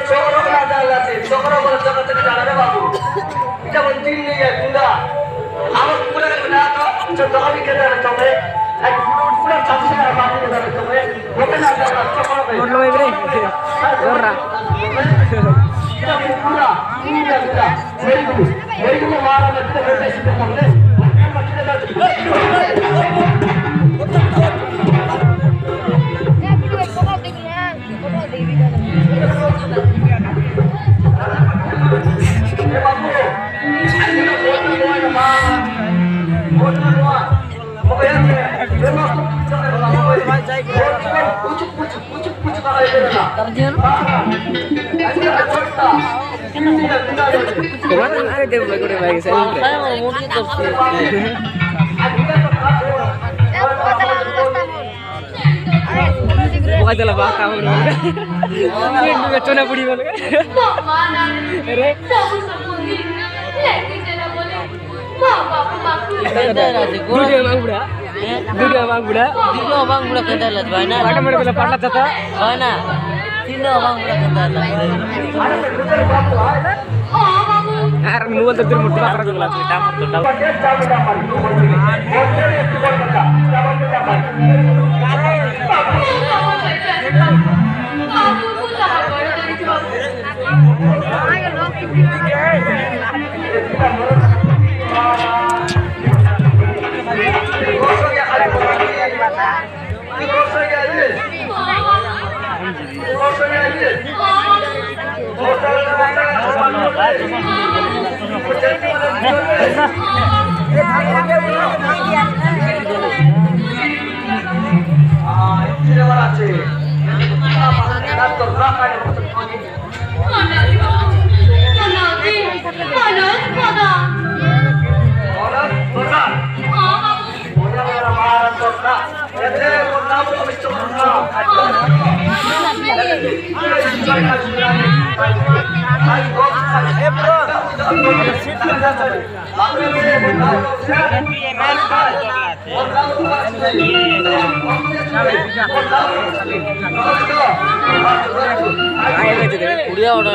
চক্র আছে চক্র বলে জগৎ থেকে জানাবে বাবু যেমন দিন নিয়ে গুন্ডা আমার পুরো না তো দগাবি কেটে তবে এক পুরো চামচে আর বাকি দেবে তবে ওকে না চক্র হবে বললো এবারে জোররা পুরা পুরা মেরিগুলো মারা মধ্যে হতে শিখতে পারলে kemarin ada dia boleh bagi saya mau bukan jalan bakal ini juga cona budi malu kan Dua bang budak kita lihat mana? Ada mana bila panas jatuh? Mana? Tidak bang budak kita lihat. Air nuan terjun murti apa juga lagi tamat tuh tahu. Kuliah udah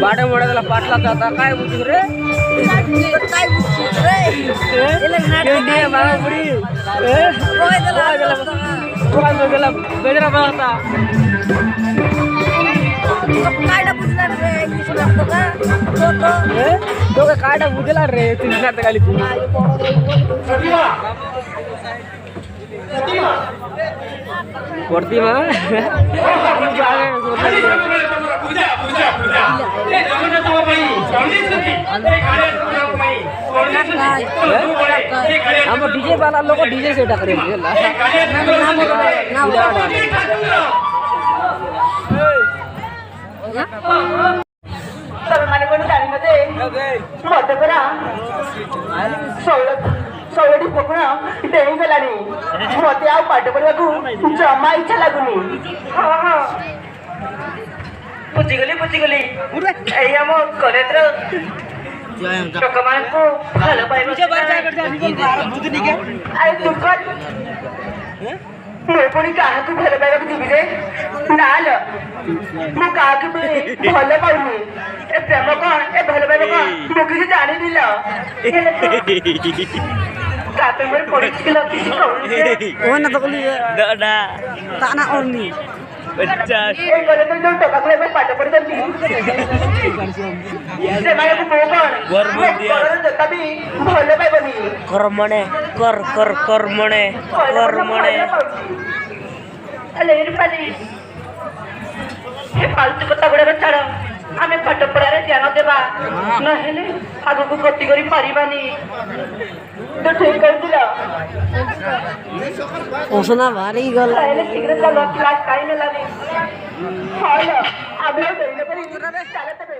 बाटे मोडा पाटला जाता काय बुझी रे काय बुझी रे candy मागुडी कोय दला बेजरा बाता कायडा बुझला रे इंग्लिश लागतो का तो का कायडा बुझला रे तीन सात गाली प्रतिमा पूजा पूजा पूजा ए जगन्नाथ बाबा भाई चालीस हम डीजे वाला लोग को डीजे से टकरे मत करा सवलती पकड़ा डेई गलानी मते आ पाठ पढ़वाकू जमा इच्छा लागुनी बुझीगली एई हम कॉलेज ଲୋକମାନଙ୍କୁ ଭଲ ପାଇବା ଆରେ ଦୁଃଖ ମୁଁ ପୁଣି କାହାକୁ ଭଲ ପାଇବାକୁ ଯିବି ରେ ନା ଲୋ ମୁଁ କାହାକୁ ବି ଭଲ ପାଉନି ଏ ପ୍ରେମ କଣ ଏ ଭଲ ପାଇବା କଣ ମୁଁ କିଛି ଜାଣିନି ଲୋ ତା ପ୍ରେମରେ ପଡ଼ିଛି କି ଲୋ କିଛି କହୁନି तो कली दादा ताना ओरनी ଏ କଲେଜରେ ଯୋଉ ଟୋକାକୁ ଏବେ ପାଠ ପଢିଛନ୍ତି ସେମାନଙ୍କୁ ବୋଉ କଣ ଜୋତା ବି ଭଲ ପାଇବନି कर्मणे कर्मणे ହେଲେ ପାଲି ଏ ଫାଲତୁ କଥା ଗୁଡ଼ାକ ଛାଡ଼ ଆମେ ପାଠ ପଢ଼ାରେ ଧ୍ୟାନ ଦେବା ନହେଲେ ଆଗକୁ ଗତି କରି ପାରିବାନି ତ ଠିକ କରିଥିଲ ओसना भारी गल ହେଲେ ଶୀଘ୍ର ଚାଲ କ୍ଲାସ୍ ଟାଇମ୍ ହେଲାନି ହଁ ଆମେ ଆଉ ଡେରି ନ କରି ଚାଲ ତେବେ